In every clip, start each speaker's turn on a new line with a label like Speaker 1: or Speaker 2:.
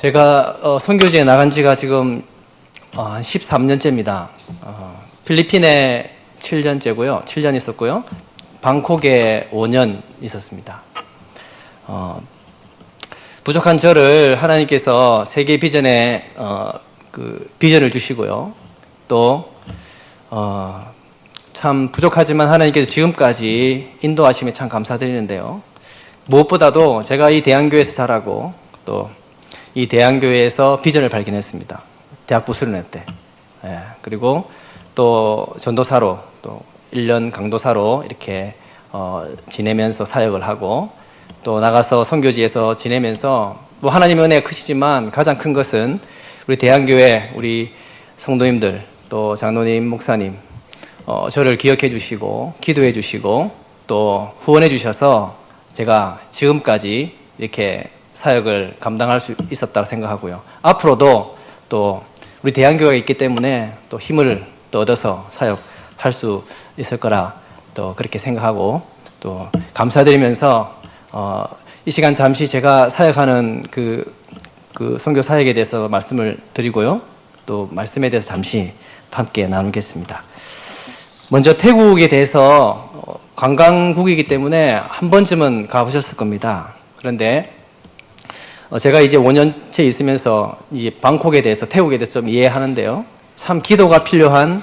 Speaker 1: 제가 선교지에 나간 지가 지금 한 13년째입니다. 필리핀에 7년째고요. 7년 있었고요. 방콕에 5년 있었습니다. 부족한 저를 하나님께서 세계 비전에 그 비전을 주시고요. 또 참 부족하지만 하나님께서 지금까지 인도하심에 참 감사드리는데요. 무엇보다도 제가 이 대안교회에서 자라고 또 이 대안교회에서 비전을 발견했습니다. 대학부 수련회 때. 그리고 또 전도사로 또 1년 강도사로 이렇게 지내면서 사역을 하고 또 나가서 선교지에서 지내면서 뭐 하나님의 은혜가 크시지만 가장 큰 것은 우리 대안교회 우리 성도님들 또 장로님 목사님 저를 기억해 주시고 기도해 주시고 또 후원해 주셔서 제가 지금까지 이렇게 사역을 감당할 수 있었다고 생각하고요. 앞으로도 또 우리 대안교회가 있기 때문에 또 힘을 또 얻어서 사역할 수 있을 거라 또 그렇게 생각하고 또 감사드리면서 이 시간 잠시 제가 사역하는 그 선교 사역에 대해서 말씀을 드리고요. 또 말씀에 대해서 잠시 함께 나누겠습니다. 먼저 태국에 대해서 관광국이기 때문에 한 번쯤은 가보셨을 겁니다. 그런데 제가 이제 5년째 있으면서 이제 방콕에 대해서 태국에 대해서 좀 이해하는데요. 참 기도가 필요한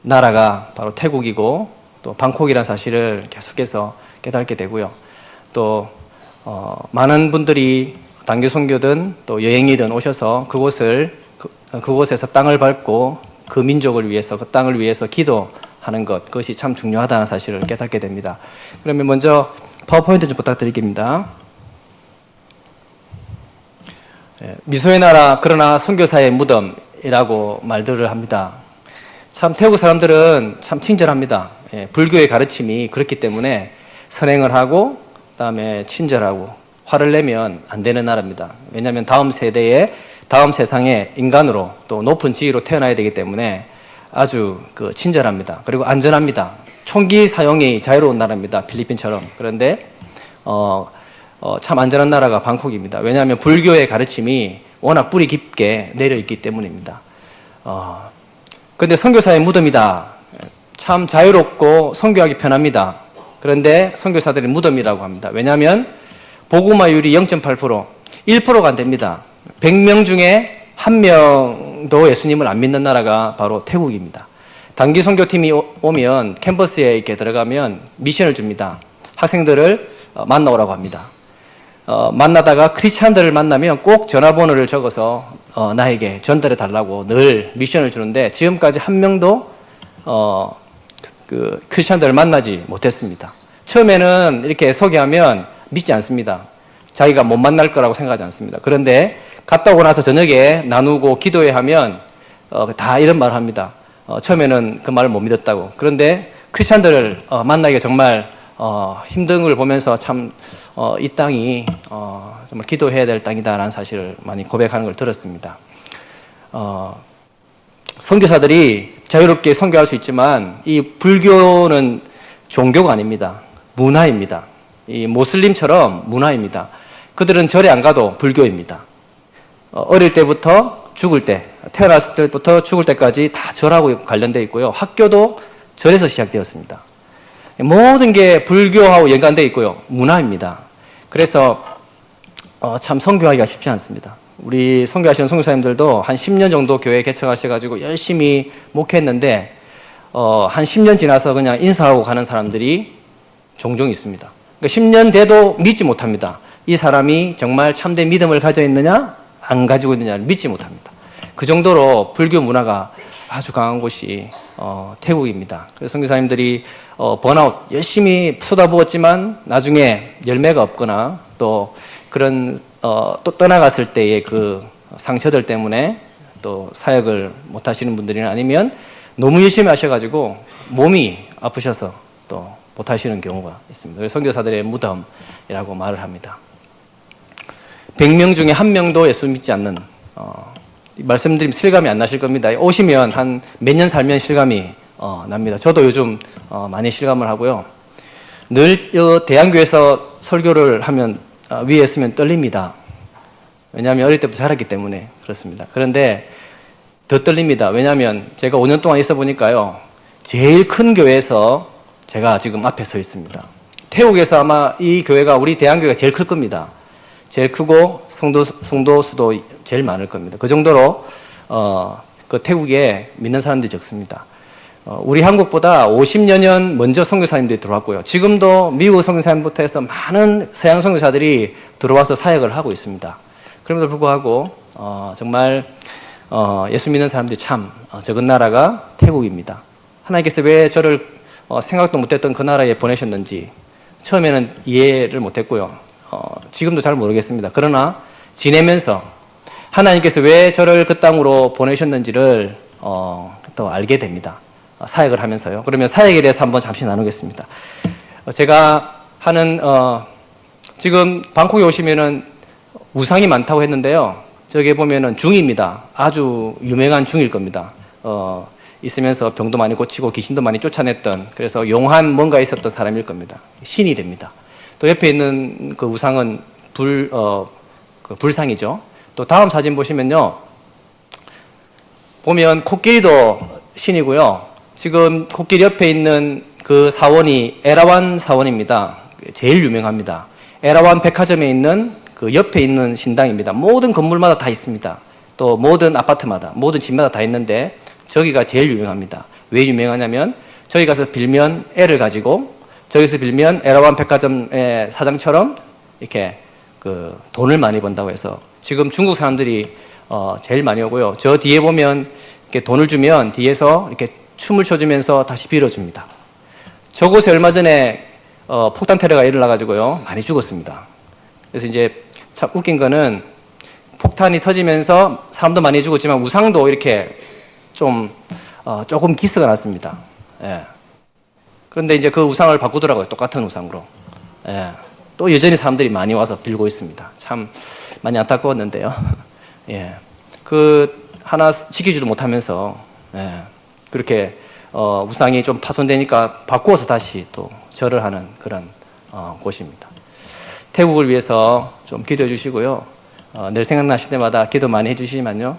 Speaker 1: 나라가 바로 태국이고 또 방콕이라는 사실을 계속해서 깨닫게 되고요. 또 많은 분들이 단교 선교든 또 여행이든 오셔서 그곳에서 땅을 밟고 그 민족을 위해서 그 땅을 위해서 기도하는 것 그것이 참 중요하다는 사실을 깨닫게 됩니다. 그러면 먼저 파워포인트 좀 부탁드리겠습니다. 미소의 나라 그러나 선교사의 무덤이라고 말들을 합니다. 참 태국 사람들은 참 친절합니다. 불교의 가르침이 그렇기 때문에 선행을 하고 그다음에 친절하고 화를 내면 안 되는 나라입니다. 왜냐하면 다음 세대에 다음 세상에 인간으로 또 높은 지위로 태어나야 되기 때문에 아주 친절합니다. 그리고 안전합니다. 총기 사용이 자유로운 나라입니다. 필리핀처럼. 그런데 참 안전한 나라가 방콕입니다. 왜냐하면 불교의 가르침이 워낙 뿌리 깊게 내려있기 때문입니다. 그런데 선교사의 무덤이다. 참 자유롭고 선교하기 편합니다. 그런데 선교사들의 무덤이라고 합니다. 왜냐하면 복음화율이 0.8%, 1%가 안 됩니다. 100명 중에 1명도 예수님을 안 믿는 나라가 바로 태국입니다. 단기 선교팀이 오면 캠퍼스에 이렇게 들어가면 미션을 줍니다. 학생들을 만나오라고 합니다. 만나다가 크리스찬들을 만나면 꼭 전화번호를 적어서 나에게 전달해 달라고 늘 미션을 주는데 지금까지 한 명도 그 크리스찬들을 만나지 못했습니다. 처음에는 이렇게 소개하면 믿지 않습니다. 자기가 못 만날 거라고 생각하지 않습니다. 그런데 갔다 오고 나서 저녁에 나누고 기도회 하면 다 이런 말을 합니다. 처음에는 그 말을 못 믿었다고. 그런데 크리스찬들을 만나기가 정말 힘든 걸 보면서 참 이 땅이 정말 기도해야 될 땅이다라는 사실을 많이 고백하는 걸 들었습니다. 선교사들이 자유롭게 선교할 수 있지만 이 불교는 종교가 아닙니다. 문화입니다. 이 모슬림처럼 문화입니다. 그들은 절에 안 가도 불교입니다. 어릴 때부터 죽을 때, 태어났을 때부터 죽을 때까지 다 절하고 관련되어 있고요. 학교도 절에서 시작되었습니다. 모든 게 불교하고 연관되어 있고요. 문화입니다. 그래서 참 선교하기가 쉽지 않습니다. 우리 선교하시는 선교사님들도 한 10년 정도 교회 개척하셔가지고 열심히 목회했는데 한 10년 지나서 그냥 인사하고 가는 사람들이 종종 있습니다. 그러니까 10년 돼도 믿지 못합니다. 이 사람이 정말 참된 믿음을 가져 있느냐 안 가지고 있느냐를 믿지 못합니다. 그 정도로 불교 문화가 아주 강한 곳이 태국입니다. 그래서 선교사님들이 번아웃 열심히 쏟아부었지만 나중에 열매가 없거나 또 그런 또 떠나갔을 때의 그 상처들 때문에 또 사역을 못 하시는 분들이나 아니면 너무 열심히 하셔가지고 몸이 아프셔서 또 못 하시는 경우가 있습니다. 그래서 선교사들의 무덤이라고 말을 합니다. 100명 중에 1명도 예수 믿지 않는 말씀드리면 실감이 안 나실 겁니다. 오시면 한 몇 년 살면 실감이 납니다. 저도 요즘 많이 실감을 하고요. 늘 대안교회에서 설교를 하면 위에 있으면 떨립니다. 왜냐하면 어릴 때부터 자랐기 때문에 그렇습니다. 그런데 더 떨립니다. 왜냐하면 제가 5년 동안 있어 보니까요, 제일 큰 교회에서 제가 지금 앞에 서 있습니다. 태국에서 아마 이 교회가 우리 대한교회가 제일 클 겁니다. 제일 크고 성도 수도 제일 많을 겁니다. 그 정도로 그 태국에 믿는 사람들이 적습니다. 우리 한국보다 50여 년 먼저 선교사님들이 들어왔고요. 지금도 미국 선교사님부터 해서 많은 서양 선교사들이 들어와서 사역을 하고 있습니다. 그럼에도 불구하고 정말 예수 믿는 사람들이 참 적은 나라가 태국입니다. 하나님께서 왜 저를 생각도 못했던 그 나라에 보내셨는지 처음에는 이해를 못했고요. 지금도 잘 모르겠습니다. 그러나 지내면서 하나님께서 왜 저를 그 땅으로 보내셨는지를 또 알게 됩니다. 사역을 하면서요. 그러면 사역에 대해서 한번 잠시 나누겠습니다. 제가 하는 지금 방콕에 오시면은 우상이 많다고 했는데요. 저기 보면은 중입니다. 아주 유명한 중일 겁니다. 있으면서 병도 많이 고치고 귀신도 많이 쫓아냈던, 그래서 용한 뭔가 있었던 사람일 겁니다. 신이 됩니다. 또 옆에 있는 그 우상은 그 불상이죠. 또 다음 사진 보시면요. 보면 코끼리도 신이고요. 지금 코끼리 옆에 있는 그 사원이 에라완 사원입니다. 제일 유명합니다. 에라완 백화점에 있는 그 옆에 있는 신당입니다. 모든 건물마다 다 있습니다. 또 모든 아파트마다, 모든 집마다 다 있는데 저기가 제일 유명합니다. 왜 유명하냐면 저기 가서 빌면 애를 가지고 저기서 빌면 에라완 백화점의 사장처럼 이렇게 그 돈을 많이 번다고 해서 지금 중국 사람들이 제일 많이 오고요. 저 뒤에 보면 이렇게 돈을 주면 뒤에서 이렇게 춤을 춰주면서 다시 빌어줍니다. 저곳에 얼마 전에 폭탄 테러가 일어나가지고요, 많이 죽었습니다. 그래서 이제 참 웃긴 거는 폭탄이 터지면서 사람도 많이 죽었지만 우상도 이렇게 조금 기스가 났습니다. 예. 그런데 이제 그 우상을 바꾸더라고요. 똑같은 우상으로. 예. 또 여전히 사람들이 많이 와서 빌고 있습니다. 참 많이 안타까웠는데요. 예. 그 하나 지키지도 못하면서 예. 그렇게 우상이 좀 파손되니까 바꾸어서 다시 또 절을 하는 그런 곳입니다. 태국을 위해서 좀 기도해 주시고요. 늘 생각나실 때마다 기도 많이 해주시면요.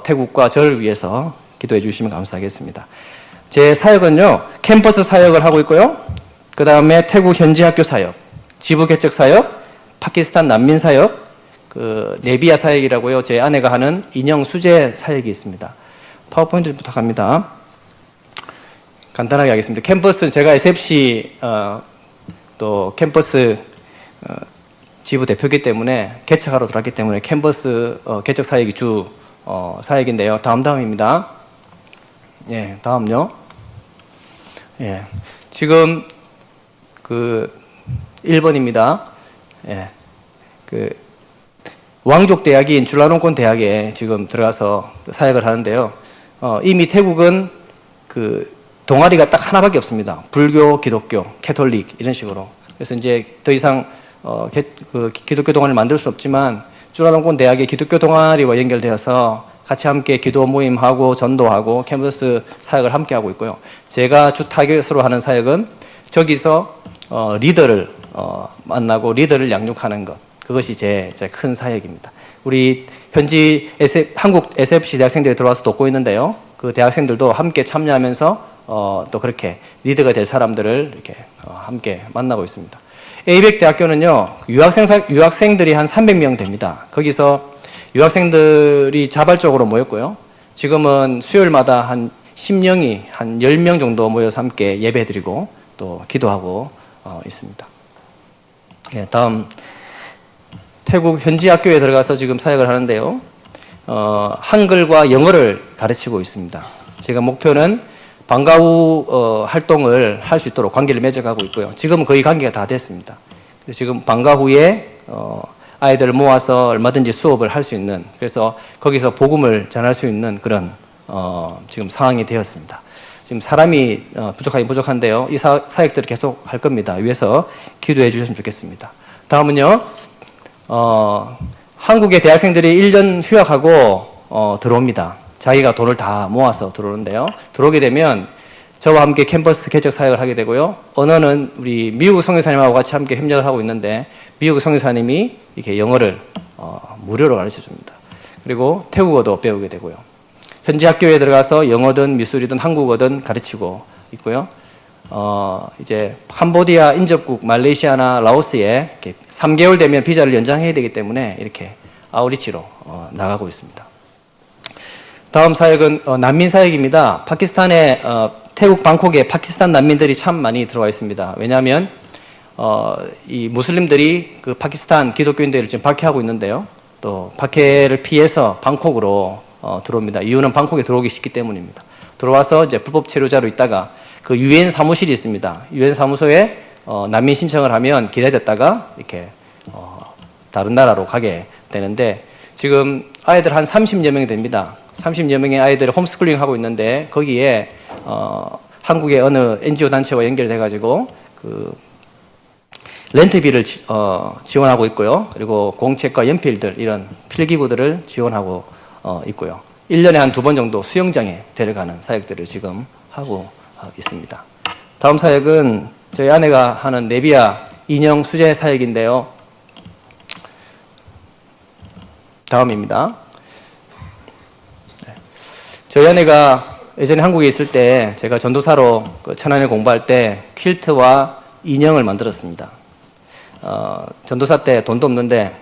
Speaker 1: 태국과 저를 위해서 기도해 주시면 감사하겠습니다. 제 사역은요, 캠퍼스 사역을 하고 있고요. 그 다음에 태국 현지 학교 사역, 지부 개척 사역, 파키스탄 난민 사역, 그 네비아 사역이라고요. 제 아내가 하는 인형 수제 사역이 있습니다. 파워포인트 부탁합니다. 간단하게 하겠습니다. 캠퍼스는 제가 SFC 또 캠퍼스 지부 대표이기 때문에 개척하러 들어왔기 때문에 캠퍼스 개척 사역이 주 사역인데요. 다음입니다. 예, 다음요. 예, 지금 그 1번입니다. 예, 그 왕족 대학인 줄라롱콘 대학에 지금 들어가서 사역을 하는데요. 이미 태국은 그 동아리가 딱 하나밖에 없습니다. 불교, 기독교, 캐톨릭 이런 식으로. 그래서 이제 더 이상 그 기독교 동아리를 만들 수 없지만 줄라롱콘 대학의 기독교 동아리와 연결되어서 같이 함께 기도 모임하고 전도하고 캠퍼스 사역을 함께 하고 있고요. 제가 주 타겟으로 하는 사역은 저기서 리더를 만나고 리더를 양육하는 것. 그것이 제 큰 사역입니다. 우리 현지 한국 SFC 대학생들이 들어와서 돕고 있는데요. 그 대학생들도 함께 참여하면서 또 그렇게 리더가 될 사람들을 이렇게 함께 만나고 있습니다. 에이벡 대학교는요, 유학생들이 한 300명 됩니다. 거기서 유학생들이 자발적으로 모였고요. 지금은 수요일마다 한 10명이 한 10명 정도 모여서 함께 예배드리고 또 기도하고 있습니다. 예, 다음 태국 현지 학교에 들어가서 지금 사역을 하는데요. 한글과 영어를 가르치고 있습니다. 제가 목표는 방과 후 활동을 할 수 있도록 관계를 맺어가고 있고요. 지금은 거의 관계가 다 됐습니다. 그래서 지금 방과 후에 아이들을 모아서 얼마든지 수업을 할 수 있는, 그래서 거기서 복음을 전할 수 있는 그런 지금 상황이 되었습니다. 지금 사람이 부족하긴 부족한데요. 이 사역들을 계속 할 겁니다. 위해서 기도해 주셨으면 좋겠습니다. 다음은요. 한국의 대학생들이 1년 휴학하고 들어옵니다. 자기가 돈을 다 모아서 들어오는데요. 들어오게 되면 저와 함께 캠퍼스 개척 사역을 하게 되고요. 언어는 우리 미국 선교사님하고 같이 함께 협력을 하고 있는데 미국 선교사님이 이렇게 영어를 무료로 가르쳐 줍니다. 그리고 태국어도 배우게 되고요. 현지 학교에 들어가서 영어든 미술이든 한국어든 가르치고 있고요. 이제 캄보디아, 인접국, 말레이시아나 라오스에 이렇게 3개월 되면 비자를 연장해야 되기 때문에 이렇게 아우리치로 나가고 있습니다. 다음 사역은 난민 사역입니다. 파키스탄에 태국 방콕에 파키스탄 난민들이 참 많이 들어와 있습니다. 왜냐하면 이 무슬림들이 그 파키스탄 기독교인들을 지금 박해하고 있는데요. 또 박해를 피해서 방콕으로 들어옵니다. 이유는 방콕에 들어오기 쉽기 때문입니다. 들어와서 이제 불법 체류자로 있다가 그 유엔 사무실이 있습니다. 유엔 사무소에 난민 신청을 하면 기다렸다가 이렇게 다른 나라로 가게 되는데 지금 아이들 한 30여 명이 됩니다. 30여 명의 아이들을 홈스쿨링 하고 있는데 거기에 한국의 어느 NGO 단체와 연결돼 가지고 그 렌트비를 지원하고 있고요. 그리고 공책과 연필들 이런 필기구들을 지원하고 있고요. 1년에 한 2번 정도 수영장에 데려가는 사역들을 지금 하고 있습니다. 다음 사역은 저희 아내가 하는 네비아 인형 수제 사역인데요. 다음입니다. 저희 아내가 예전에 한국에 있을 때 제가 전도사로 천안에 공부할 때 퀼트와 인형을 만들었습니다. 전도사 때 돈도 없는데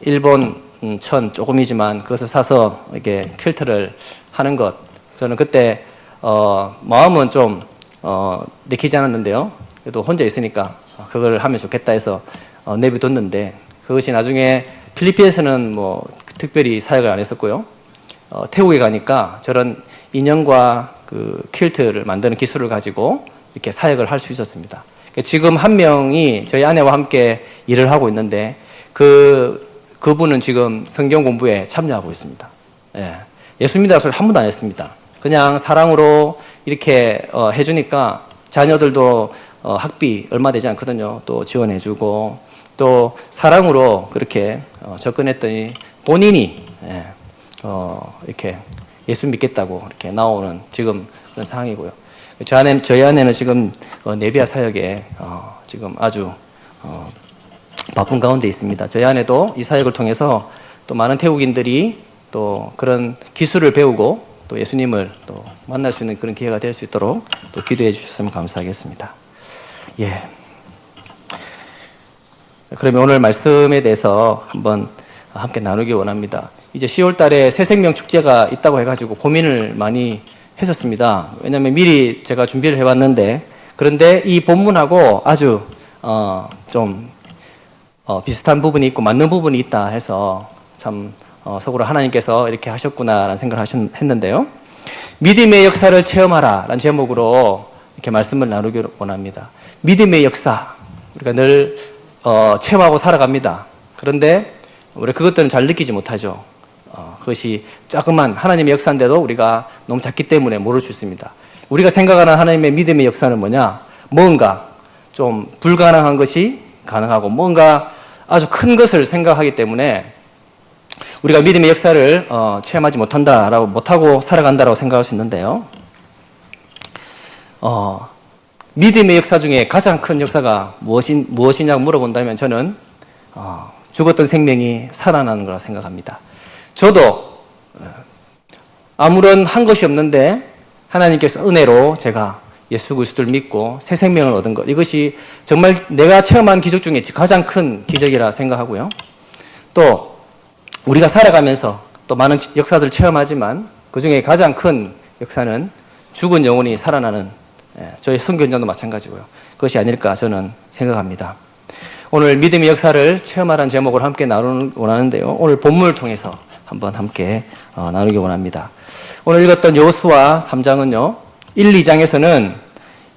Speaker 1: 일본 천 조금이지만 그것을 사서 이렇게 퀼트를 하는 것. 저는 그때 마음은 좀 내키지 않았는데요. 그래도 혼자 있으니까 그걸 하면 좋겠다 해서 내비뒀는데 그것이 나중에 필리핀에서는 뭐 특별히 사역을 안 했었고요. 태국에 가니까 저런 인형과 그 퀼트를 만드는 기술을 가지고 이렇게 사역을 할 수 있었습니다. 지금 한 명이 저희 아내와 함께 일을 하고 있는데 그분은 지금 성경 공부에 참여하고 있습니다. 예수 믿으라는 소리 한 번도 안 했습니다. 그냥 사랑으로 이렇게 해주니까 자녀들도 학비 얼마 되지 않거든요. 또 지원해주고 또 사랑으로 그렇게 접근했더니 본인이 이렇게 예수 믿겠다고 이렇게 나오는 지금 그런 상황이고요. 저희 아내는 지금 네비아 사역에 지금 아주 바쁜 가운데 있습니다. 저희 아내도 이 사역을 통해서 또 많은 태국인들이 또 그런 기술을 배우고 또 예수님을 또 만날 수 있는 그런 기회가 될 수 있도록 또 기도해 주셨으면 감사하겠습니다. 예. 그러면 오늘 말씀에 대해서 한번 함께 나누기 원합니다. 이제 10월 달에 새생명 축제가 있다고 해가지고 고민을 많이 했었습니다. 왜냐하면 미리 제가 준비를 해왔는데 그런데 이 본문하고 아주 좀 비슷한 부분이 있고 맞는 부분이 있다 해서 참 속으로 하나님께서 이렇게 하셨구나라는 생각을 했는데요. 믿음의 역사를 체험하라 라는 제목으로 이렇게 말씀을 나누기 원합니다. 믿음의 역사 우리가 늘 체험하고 살아갑니다. 그런데 우리 그것들은 잘 느끼지 못하죠. 그것이 조그만 하나님의 역사인데도 우리가 너무 작기 때문에 모를 수 있습니다. 우리가 생각하는 하나님의 믿음의 역사는 뭐냐? 뭔가 좀 불가능한 것이 가능하고 뭔가 아주 큰 것을 생각하기 때문에 우리가 믿음의 역사를 체험하지 못하고 살아간다라고 생각할 수 있는데요. 믿음의 역사 중에 가장 큰 역사가 무엇이냐고 물어본다면 저는 죽었던 생명이 살아나는 거라고 생각합니다. 저도 아무런 한 것이 없는데 하나님께서 은혜로 제가 예수 그리스도를 믿고 새 생명을 얻은 것, 이것이 정말 내가 체험한 기적 중에 가장 큰 기적이라 생각하고요. 또 우리가 살아가면서 또 많은 역사들을 체험하지만 그 중에 가장 큰 역사는 죽은 영혼이 살아나는 저희 선교연장도 마찬가지고요. 그것이 아닐까 저는 생각합니다. 오늘 믿음의 역사를 체험하라는 제목을 함께 나누기 원하는데요. 오늘 본문을 통해서 한번 함께 나누기 원합니다. 오늘 읽었던 여호수아 3장은요. 1, 2장에서는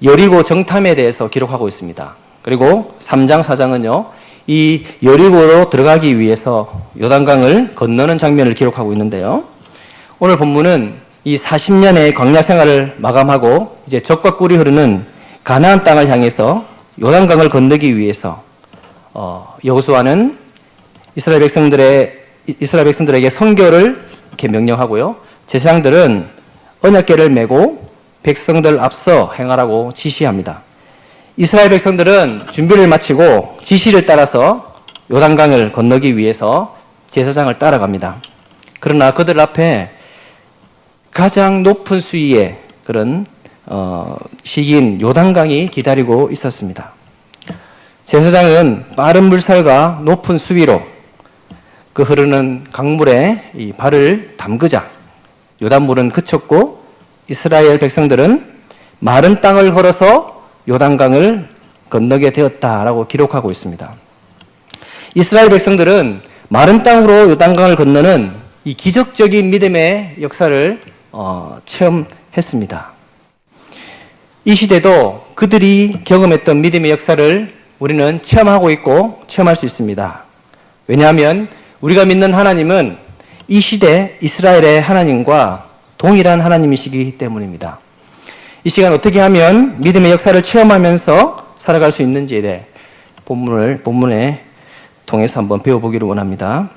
Speaker 1: 여리고 정탐에 대해서 기록하고 있습니다. 그리고 3장, 4장은요. 이 여리고로 들어가기 위해서 요단강을 건너는 장면을 기록하고 있는데요. 오늘 본문은 이 40년의 광야 생활을 마감하고 이제 젖과 꿀이 흐르는 가나안 땅을 향해서 요단강을 건너기 위해서 여호수아는 이스라엘 백성들에게 선교를 이렇게 명령하고요. 제사장들은 언약궤를 메고 백성들 앞서 행하라고 지시합니다. 이스라엘 백성들은 준비를 마치고 지시를 따라서 요단강을 건너기 위해서 제사장을 따라갑니다. 그러나 그들 앞에 가장 높은 수위의 그런 시기인 요단강이 기다리고 있었습니다. 제사장은 빠른 물살과 높은 수위로 그 흐르는 강물에 이 발을 담그자 요단물은 그쳤고 이스라엘 백성들은 마른 땅을 걸어서 요단강을 건너게 되었다라고 기록하고 있습니다. 이스라엘 백성들은 마른 땅으로 요단강을 건너는 이 기적적인 믿음의 역사를 체험했습니다. 이 시대도 그들이 경험했던 믿음의 역사를 우리는 체험하고 있고 체험할 수 있습니다. 왜냐하면 우리가 믿는 하나님은 이 시대 이스라엘의 하나님과 동일한 하나님이시기 때문입니다. 이 시간 어떻게 하면 믿음의 역사를 체험하면서 살아갈 수 있는지에 대해 본문에 통해서 한번 배워보기를 원합니다.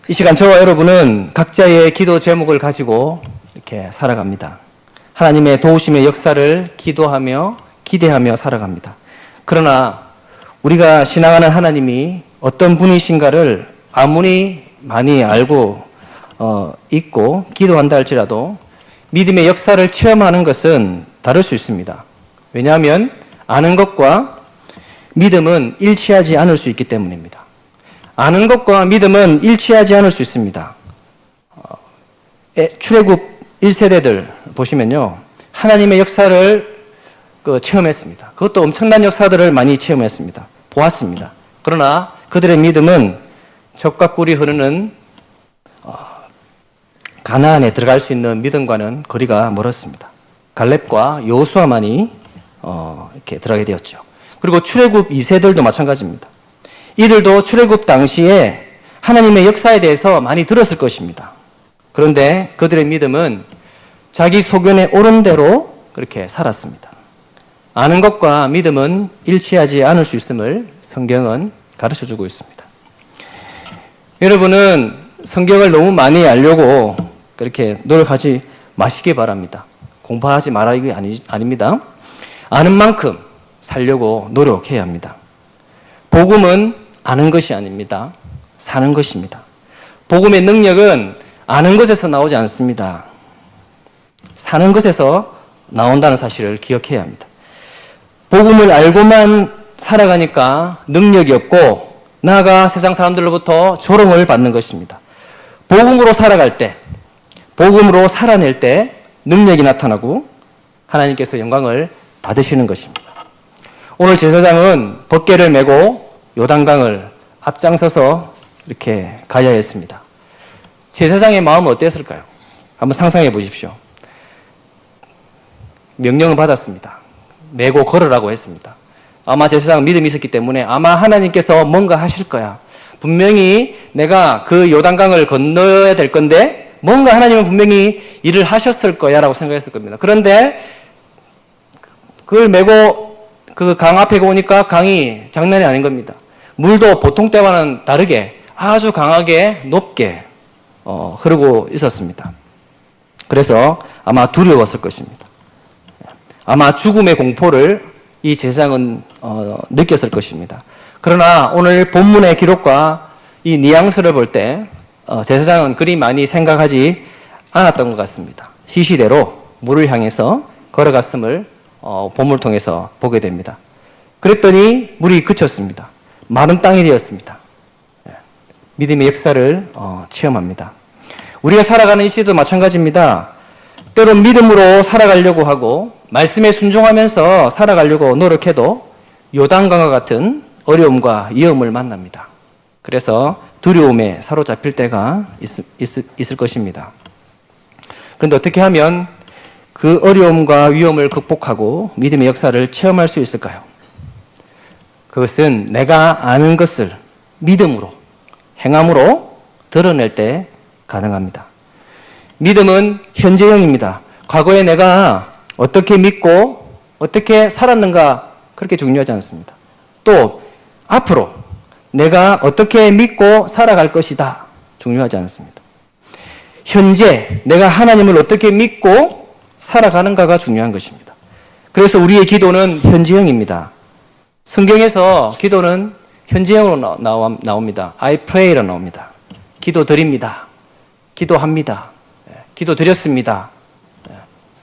Speaker 1: 이 시간 저와 여러분은 각자의 기도 제목을 가지고 이렇게 살아갑니다. 하나님의 도우심의 역사를 기도하며 기대하며 살아갑니다. 그러나 우리가 신앙하는 하나님이 어떤 분이신가를 아무리 많이 알고 있고 기도한다 할지라도 믿음의 역사를 체험하는 것은 다를 수 있습니다. 왜냐하면 아는 것과 믿음은 일치하지 않을 수 있기 때문입니다. 아는 것과 믿음은 일치하지 않을 수 있습니다. 출애굽 1세대들 보시면요. 하나님의 역사를 체험했습니다. 그것도 엄청난 역사들을 많이 체험했습니다. 보았습니다. 그러나 그들의 믿음은 적과 꿀이 흐르는 가나안에 들어갈 수 있는 믿음과는 거리가 멀었습니다. 갈렙과 여호수아만이 이렇게 들어가게 되었죠. 그리고 출애굽 2세들도 마찬가지입니다. 이들도 출애굽 당시에 하나님의 역사에 대해서 많이 들었을 것입니다. 그런데 그들의 믿음은 자기 소견에 옳은 대로 그렇게 살았습니다. 아는 것과 믿음은 일치하지 않을 수 있음을 성경은 가르쳐주고 있습니다. 여러분은 성경을 너무 많이 알려고 그렇게 노력하지 마시기 바랍니다. 공부하지 말아 이게 아닙니다. 아는 만큼 살려고 노력해야 합니다. 복음은 아는 것이 아닙니다. 사는 것입니다. 복음의 능력은 아는 것에서 나오지 않습니다. 사는 것에서 나온다는 사실을 기억해야 합니다. 복음을 알고만 살아가니까 능력이 없고 나아가 세상 사람들로부터 조롱을 받는 것입니다. 복음으로 살아갈 때, 복음으로 살아낼 때 능력이 나타나고 하나님께서 영광을 받으시는 것입니다. 오늘 제사장은 법궤를 메고 요단강을 앞장서서 이렇게 가야 했습니다. 제사장의 마음은 어땠을까요? 한번 상상해 보십시오. 명령을 받았습니다. 메고 걸으라고 했습니다. 아마 제사장은 믿음이 있었기 때문에 아마 하나님께서 뭔가 하실 거야. 분명히 내가 그 요단강을 건너야 될 건데 뭔가 하나님은 분명히 일을 하셨을 거야 라고 생각했을 겁니다. 그런데 그걸 메고 그 강 앞에 오니까 강이 장난이 아닌 겁니다. 물도 보통 때와는 다르게 아주 강하게 높게 흐르고 있었습니다. 그래서 아마 두려웠을 것입니다. 아마 죽음의 공포를 이 제사장은 느꼈을 것입니다. 그러나 오늘 본문의 기록과 이 뉘앙스를 볼 때 제사장은 그리 많이 생각하지 않았던 것 같습니다. 시시대로 물을 향해서 걸어갔음을 본문을 통해서 보게 됩니다. 그랬더니 물이 그쳤습니다. 마른 땅이 되었습니다. 믿음의 역사를 체험합니다. 우리가 살아가는 이 시대도 마찬가지입니다. 때론 믿음으로 살아가려고 하고 말씀에 순종하면서 살아가려고 노력해도 요단강과 같은 어려움과 위험을 만납니다. 그래서 두려움에 사로잡힐 때가 있을 것입니다. 그런데 어떻게 하면 그 어려움과 위험을 극복하고 믿음의 역사를 체험할 수 있을까요? 그것은 내가 아는 것을 믿음으로, 행함으로 드러낼 때 가능합니다. 믿음은 현재형입니다. 과거에 내가 어떻게 믿고 어떻게 살았는가 그렇게 중요하지 않습니다. 또 앞으로 내가 어떻게 믿고 살아갈 것이다 중요하지 않습니다. 현재 내가 하나님을 어떻게 믿고 살아가는가가 중요한 것입니다. 그래서 우리의 기도는 현재형입니다. 성경에서 기도는 현재형으로 나옵니다. I pray로 나옵니다. 기도 드립니다. 기도합니다. 기도 드렸습니다.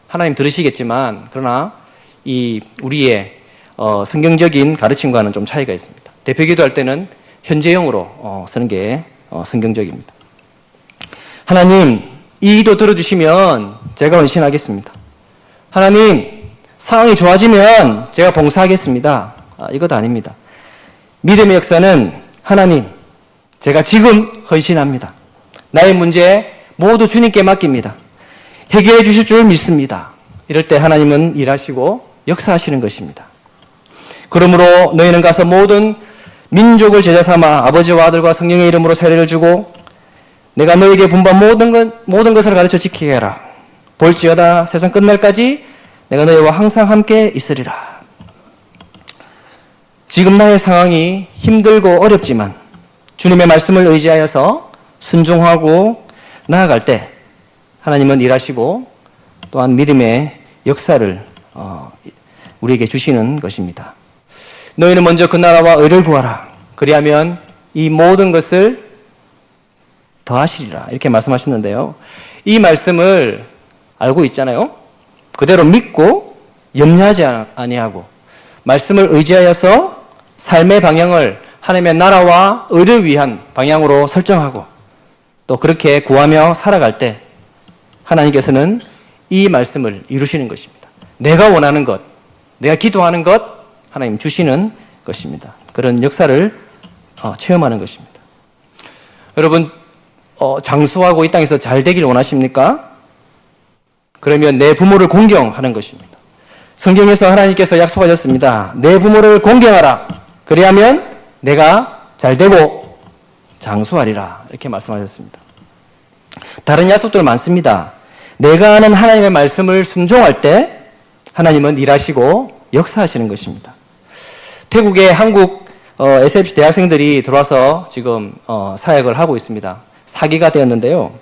Speaker 1: 하나님 들으시겠지만 그러나 이 우리의 성경적인 가르침과는 좀 차이가 있습니다. 대표 기도할 때는 현재형으로 쓰는 게 성경적입니다. 하나님, 이 기도 들어주시면 제가 헌신하겠습니다. 하나님, 상황이 좋아지면 제가 봉사하겠습니다. 이것 아닙니다. 믿음의 역사는 하나님, 제가 지금 헌신합니다. 나의 문제 모두 주님께 맡깁니다. 해결해 주실 줄 믿습니다. 이럴 때 하나님은 일하시고 역사하시는 것입니다. 그러므로 너희는 가서 모든 민족을 제자 삼아 아버지와 아들과 성령의 이름으로 세례를 주고 내가 너에게 분부한 모든 것을 가르쳐 지키게 하라. 볼지어다 세상 끝날까지 내가 너희와 항상 함께 있으리라. 지금 나의 상황이 힘들고 어렵지만 주님의 말씀을 의지하여서 순종하고 나아갈 때 하나님은 일하시고 또한 믿음의 역사를 우리에게 주시는 것입니다. 너희는 먼저 그 나라와 의를 구하라. 그리하면 이 모든 것을 더하시리라. 이렇게 말씀하셨는데요. 이 말씀을 알고 있잖아요. 그대로 믿고 염려하지 아니하고 말씀을 의지하여서 삶의 방향을 하나님의 나라와 의를 위한 방향으로 설정하고 또 그렇게 구하며 살아갈 때 하나님께서는 이 말씀을 이루시는 것입니다. 내가 원하는 것, 내가 기도하는 것 하나님 주시는 것입니다. 그런 역사를 체험하는 것입니다. 여러분 장수하고 이 땅에서 잘 되길 원하십니까? 그러면 내 부모를 공경하는 것입니다. 성경에서 하나님께서 약속하셨습니다. 내 부모를 공경하라. 그리하면 내가 잘 되고 장수하리라. 이렇게 말씀하셨습니다. 다른 약속들 많습니다. 내가 아는 하나님의 말씀을 순종할 때 하나님은 일하시고 역사하시는 것입니다. 태국에 한국 SFC 대학생들이 들어와서 지금 사역을 하고 있습니다. 4기가 되었는데요.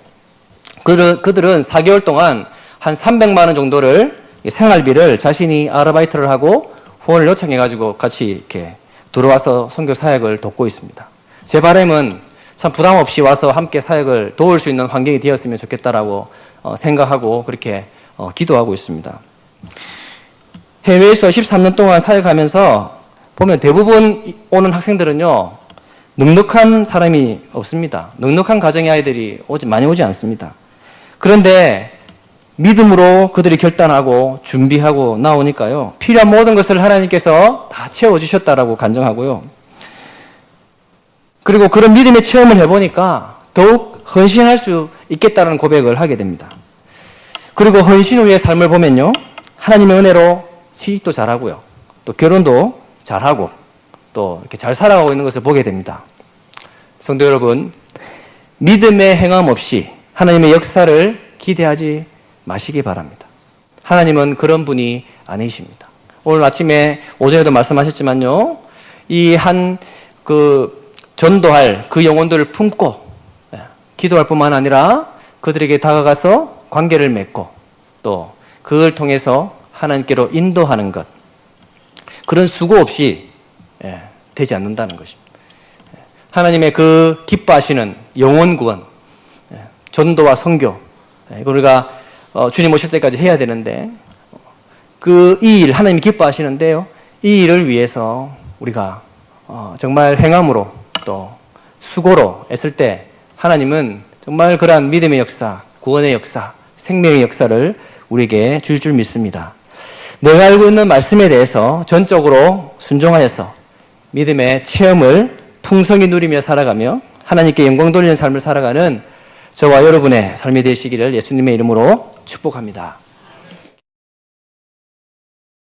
Speaker 1: 그들은 4개월 동안 한 300만 원 정도를 생활비를 자신이 아르바이트를 하고 후원을 요청해가지고 같이 이렇게 들어와서 선교 사역을 돕고 있습니다. 제 바람은 참 부담 없이 와서 함께 사역을 도울 수 있는 환경이 되었으면 좋겠다라고 생각하고 그렇게 기도하고 있습니다. 해외에서 13년 동안 사역하면서 보면 대부분 오는 학생들은요, 넉넉한 사람이 없습니다. 넉넉한 가정의 아이들이 많이 오지 않습니다. 그런데 믿음으로 그들이 결단하고 준비하고 나오니까요, 필요한 모든 것을 하나님께서 다 채워주셨다라고 간증하고요. 그리고 그런 믿음의 체험을 해보니까 더욱 헌신할 수 있겠다는 고백을 하게 됩니다. 그리고 헌신 후의 삶을 보면요, 하나님의 은혜로 취직도 잘하고요, 또 결혼도 잘하고 또 이렇게 잘 살아가고 있는 것을 보게 됩니다. 성도 여러분, 믿음의 행함 없이 하나님의 역사를 기대하지 마시기 바랍니다. 하나님은 그런 분이 아니십니다. 오늘 아침에 오전에도 말씀하셨지만요, 이 전도할 그 영혼들을 품고 기도할 뿐만 아니라 그들에게 다가가서 관계를 맺고 또 그걸 통해서 하나님께로 인도하는 것, 그런 수고 없이 되지 않는다는 것입니다. 하나님의 그 기뻐하시는 영혼 구원, 전도와 선교, 이거 우리가 주님 오실 때까지 해야 되는데 이 일 하나님이 기뻐하시는데요, 이 일을 위해서 우리가 정말 행함으로 또 수고로 애쓸 때 하나님은 정말 그러한 믿음의 역사, 구원의 역사, 생명의 역사를 우리에게 줄 줄 믿습니다. 내가 알고 있는 말씀에 대해서 전적으로 순종하여서 믿음의 체험을 풍성히 누리며 살아가며 하나님께 영광 돌리는 삶을 살아가는 저와 여러분의 삶이 되시기를 예수님의 이름으로 축복합니다.